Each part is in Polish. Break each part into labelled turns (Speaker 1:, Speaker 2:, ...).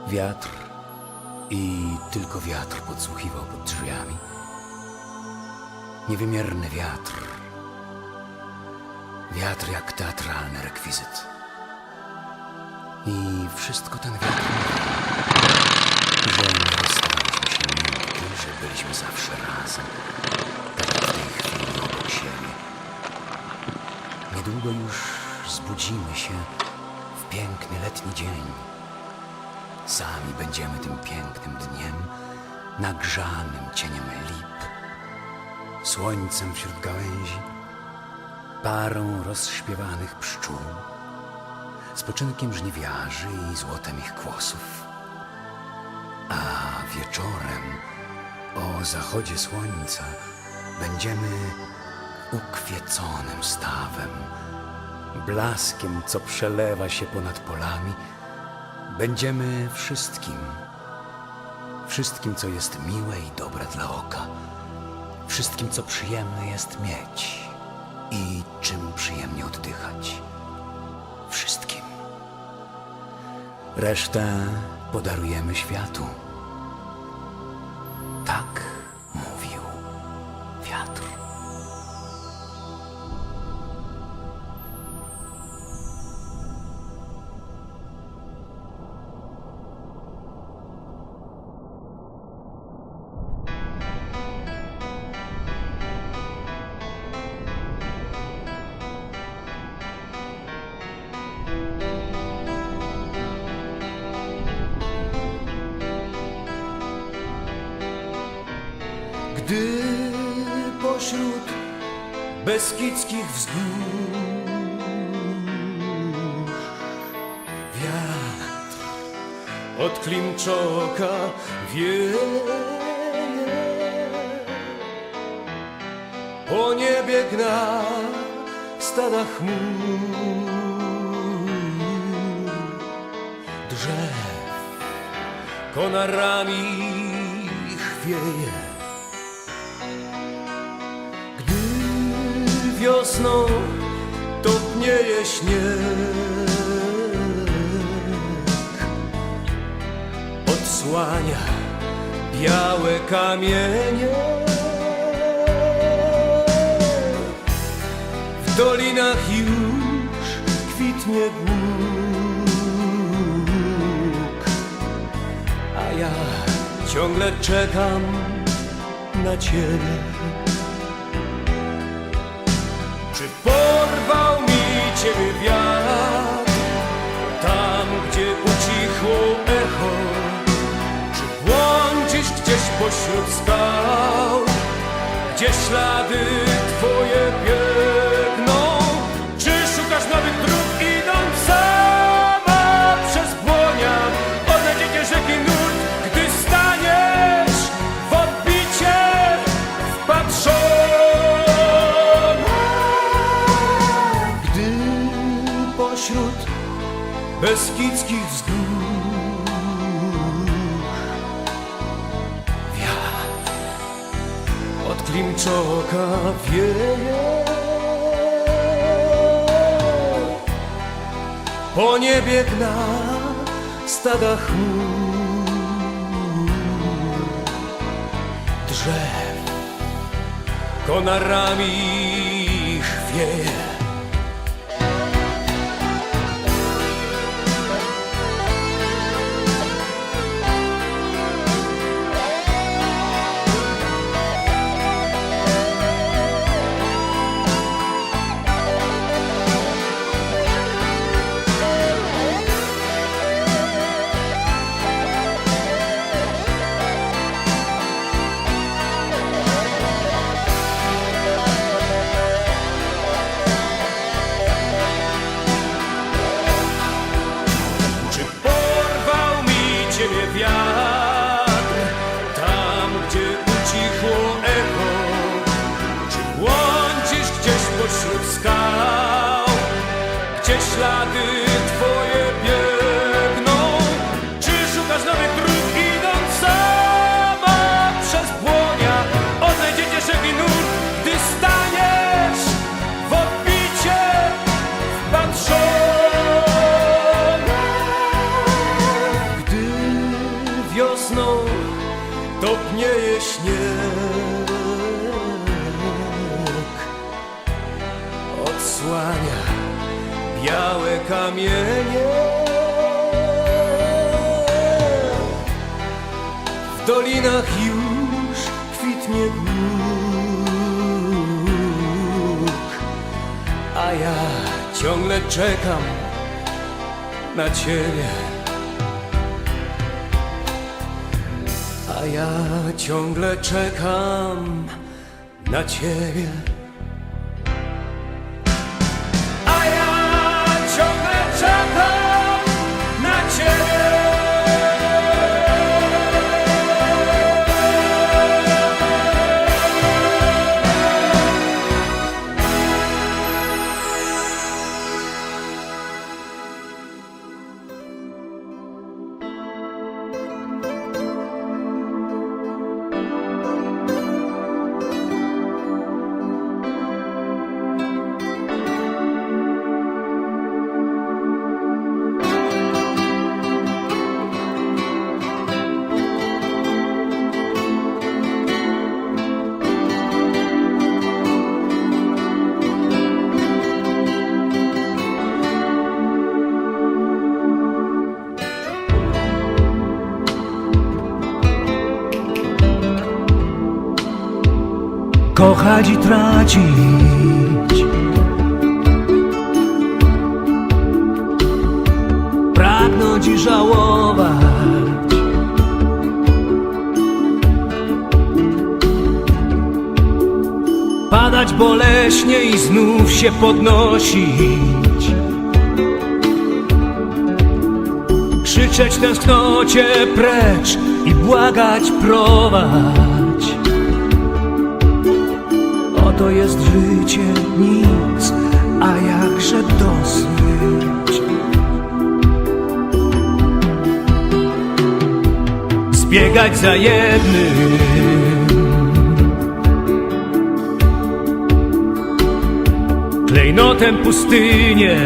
Speaker 1: Wiatr i tylko wiatr podsłuchiwał pod drzwiami. Niewymierny wiatr. Wiatr jak teatralny rekwizyt. I wszystko ten wiatr mówił, że nie rozstaliśmy się nigdy, że byliśmy zawsze razem, tak jak w tej chwili obok siebie. Niedługo już zbudzimy się w piękny letni dzień. Sami będziemy tym pięknym dniem, nagrzanym cieniem lip, słońcem wśród gałęzi, parą rozśpiewanych pszczół, spoczynkiem żniwiarzy i złotem ich głosów. A wieczorem o zachodzie słońca będziemy ukwieconym stawem, blaskiem, co przelewa się ponad polami. Będziemy wszystkim, co jest miłe i dobre dla oka, wszystkim, co przyjemne jest mieć i czym przyjemnie oddychać. Wszystkim. Resztę podarujemy światu. Tak mówił wiatr.
Speaker 2: Gdy pośród beskidzkich wzgórz wiatr od Klimczoka wieje, po niebie gna stada chmur, drzew konarami chwieje. Wiosną topnieje śnieg, odsłania białe kamienie. W dolinach już kwitnie bóg, a ja ciągle czekam na ciebie. Czy porwał mi ciebie wiatr, tam gdzie ucichło echo? Czy błądzisz gdzieś pośród skał, gdzie ślady twoje biegną? Czy szukasz nowych dróg, idąc sama przez błonia? Odnajdziecie rzeki nurt, gdy staniesz w odbicie wpatrzony. Pośród beskidzkich wzgórz wiatr od Klimczoka wieje, po niebie gna stada chmur, drzew konarami chwieje. Wiatr, tam gdzie ucichło echo, czy błądzisz gdzieś pośród skał, gdzie ślady twoje biegną? Czy szukasz nowych dróg, idąc sama przez błonia? Odnajdziecie rzeki nurt, gdy staniesz w odbicie wpatrzony. Gdy zasłania białe kamienie. W dolinach już kwitnie bóg, a ja ciągle czekam na ciebie. A ja ciągle czekam na ciebie. A ja ciągle czekam na ciebie.
Speaker 1: Kochać i tracić, pragnąć i żałować, padać boleśnie i znów się podnosić, krzyczeć w tęsknocie precz i błagać prowadź. To jest życie, nic, a jakże dosyć. Zbiegać za jednym, klejnotem pustynię,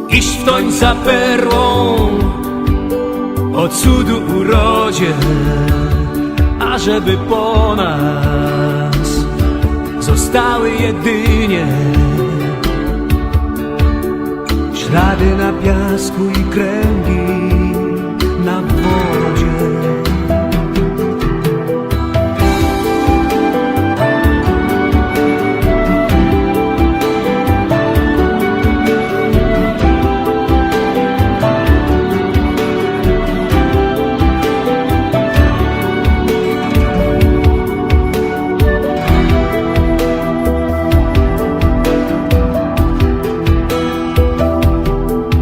Speaker 1: iść w toń za perłą o cudu urodzie, ażeby po nas zostały jedynie ślady na piasku i kręgi na wodzie.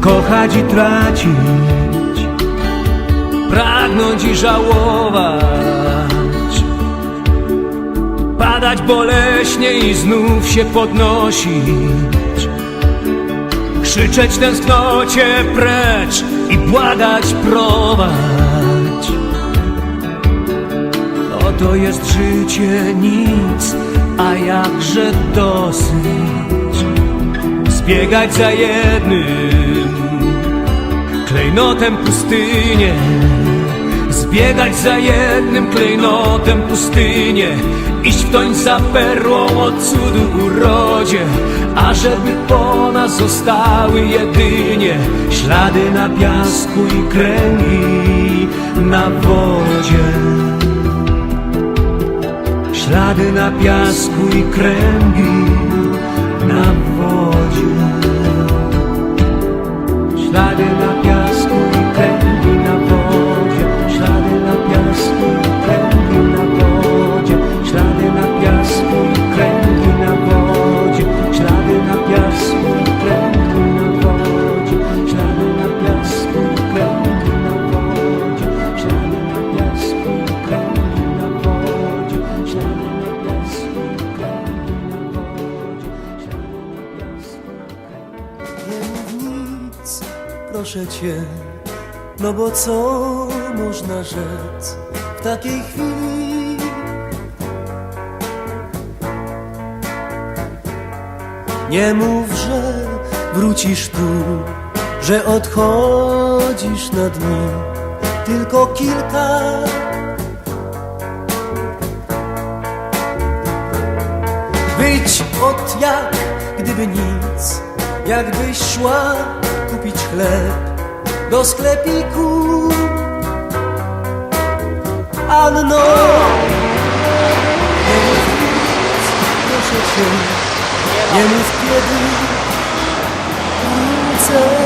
Speaker 1: Kochać i tracić, pragnąć i żałować, padać boleśnie i znów się podnosić, krzyczeć w tęsknocie precz i błagać prowadź. Oto jest życie, nic, a jakże dosyć. Zbiegać za jednym, klejnotem pustynię, zbiegać za jednym klejnotem pustynię, iść w toń za perłą o cudu urodzie, ażeby po nas zostały jedynie ślady na piasku i kręgi na wodzie. Ślady na piasku i kręgi na wodzie. Ślady na piasku i kręgi na wodzie. Ślady na piasku i kręgi na wodzie. Ślady na piasku i kręgi na wodzie. Ślady na piasku i kręgi na wodzie. Ślady na piasku i kręgi na wodzie. Ślady na piasku i kręgi na wodzie. Ślady na piasku i kręgi na wodzie. Ślady na piasku i kręgi.
Speaker 3: Nie mów nic, proszę cię, no bo co można rzec w takiej chwili? Nie mów, że wrócisz tu, że odchodzisz na dni, tylko kilka być od jak gdyby nic, jakbyś szła kupić chleb do sklepiku. Anno, nie mów nic, proszę cię, nie mów kiedy wrócę.